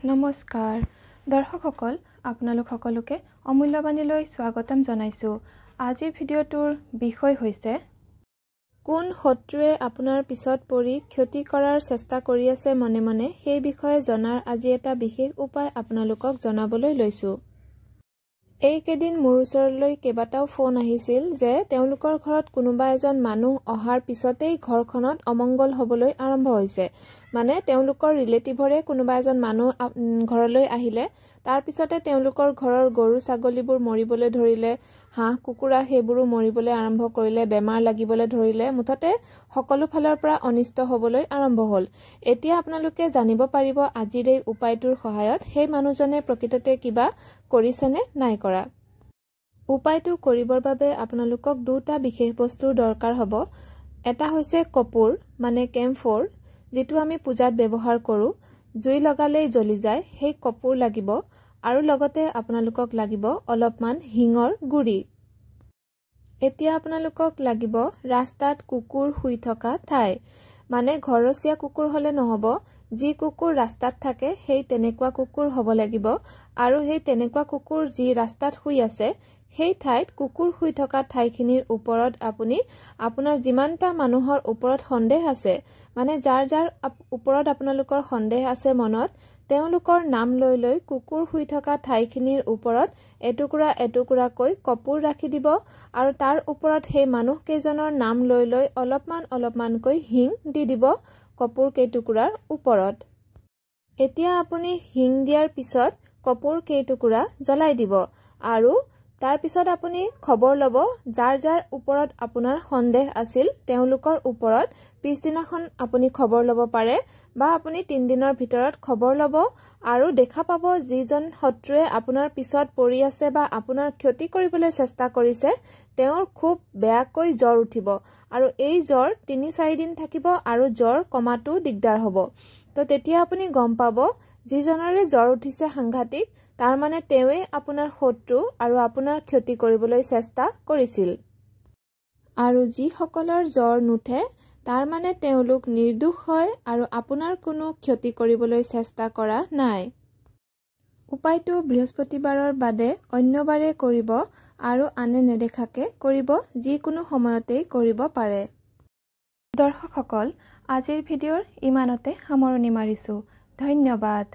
নমস্কাৰ দৰ্শকসকল আপোনালোক সকলোকে অমূল্যবাণীলৈ স্বাগতম জনাইছো। আজিৰ ভিডিঅ'টোৰ বিষয় হৈছে কোন শত্ৰুৱে আপোনাৰ পিছত পৰি ক্ষতি কৰাৰ চেষ্টা কৰি আছে মনে মনে সেই বিষয়ে জনাৰ আজি এটা বিশেষ উপায় আপোনালোকক জনাবলৈ লৈছো। এই কেদিন মোৰ ওচৰলৈ কেইবাটাও ফোন আহিছিল যে তেওঁলোকৰ ঘৰত কোনোবা এজন মানুহ অহাৰ পিছতেই ঘৰখনত অমংগল হ'বলৈ আৰম্ভ হৈছে। মানে তেওঁলোকৰ ৰিলেটিভৰে কোনোবা এজন মানুহ ঘৰলৈ আহিলে তাৰ পিছতে তেওঁলোকৰ ঘৰৰ গৰু ছাগলীবোৰ মৰিবলৈ ধৰিলে, হাঁহ কুকুৰা সেইবোৰো মৰিবলৈ আৰম্ভ কৰিলে, বেমাৰ লাগিবলৈ ধৰিলে, মুঠতে সকলো ফালৰ পৰা অনিষ্ট হ'বলৈ আৰম্ভ হ'ল। এতিয়া আপোনালোকে জানিব পাৰিব আজিৰ এই উপায়টোৰ সহায়ত সেই মানুহজনে প্ৰকৃততে কিবা কৰিছেনে নাই কৰা। উপায়টো কৰিবৰ বাবে আপোনালোকক দুটা বিশেষ বস্তুৰ দৰকাৰ হ'ব। এটা হৈছে কপুৰ মানে কেম্ফৰ, যিটো আমি পূজাত ব্যৱহাৰ কৰোঁ। জুই লগালেই জ্বলি যায় সেই কপুৰ লাগিব, আৰু লগতে আপোনালোকক লাগিব অলপমান হিঙৰ গুড়ি। এতিয়া আপোনালোকক লাগিব ৰাস্তাত কুকুৰ শুই থকা ঠাই, মানে ঘৰচীয়া কুকুৰ হ'লে নহ'ব, যি কুকুৰ ৰাস্তাত থাকে সেই তেনেকুৱা কুকুৰ হ'ব লাগিব। আৰু সেই তেনেকুৱা কুকুৰ যি ৰাস্তাত শুই আছে সেই ঠাইত কুকুৰ শুই থকা ঠাইখিনিৰ ওপৰত আপুনি আপোনাৰ যিমানটা মানুহৰ ওপৰত সন্দেহ আছে, মানে যাৰ যাৰ ওপৰত আপোনালোকৰ সন্দেহ আছে মনত, তেওঁলোকৰ নাম লৈ লৈ কুকুৰ শুই থকা ঠাইখিনিৰ ওপৰত এটুকুৰা এটুকুৰাকৈ কপুৰ ৰাখি দিব, আৰু তাৰ ওপৰত সেই মানুহকেইজনৰ নাম লৈ লৈ অলপমানকৈ হিং দি দিব কপুৰ কেইটুকুৰাৰ ওপৰত। এতিয়া আপুনি হিং দিয়াৰ পিছত কপুৰ কেইটুকুৰা জ্বলাই দিব, আৰু তাৰ পিছত আপুনি খবৰ ল'ব যাৰ যাৰ ওপৰত আপোনাৰ সন্দেহ আছিল তেওঁলোকৰ ওপৰত পিছদিনাখন আপুনি খবৰ ল'ব পাৰে, বা আপুনি 3 দিনৰ ভিতৰত খবৰ ল'ব, আৰু দেখা পাব যিজন শত্ৰুৱে আপোনাৰ পিছত পৰি আছে বা আপোনাৰ ক্ষতি কৰিবলৈ চেষ্টা কৰিছে তেওঁৰ খুব বেয়াকৈ জ্বৰ উঠিব, আৰু এই জ্বৰ 3-4 দিন থাকিব আৰু জ্বৰ কমাটো দিগদাৰ হ'ব। তো তেতিয়া আপুনি গম পাব যিজনৰে জ্বৰ উঠিছে সাংঘাতিক, তাৰ মানে তেওঁৱে আপোনাৰ শত্ৰু আৰু আপোনাৰ ক্ষতি কৰিবলৈ চেষ্টা কৰিছিল। আৰু যিসকলৰ জ্বৰ নুঠে তাৰ মানে তেওঁলোক নিৰ্দোষ হয় আৰু আপোনাৰ কোনো ক্ষতি কৰিবলৈ চেষ্টা কৰা নাই। উপায়টো বৃহস্পতিবাৰৰ বাদে অন্যবাৰে কৰিব, আৰু আনে নেদেখাকে কৰিব, যিকোনো সময়তেই কৰিব পাৰে। দৰ্শকসকল আজিৰ ভিডিঅ'ৰ ইমানতে সামৰণি মাৰিছো। ধন্যবাদ।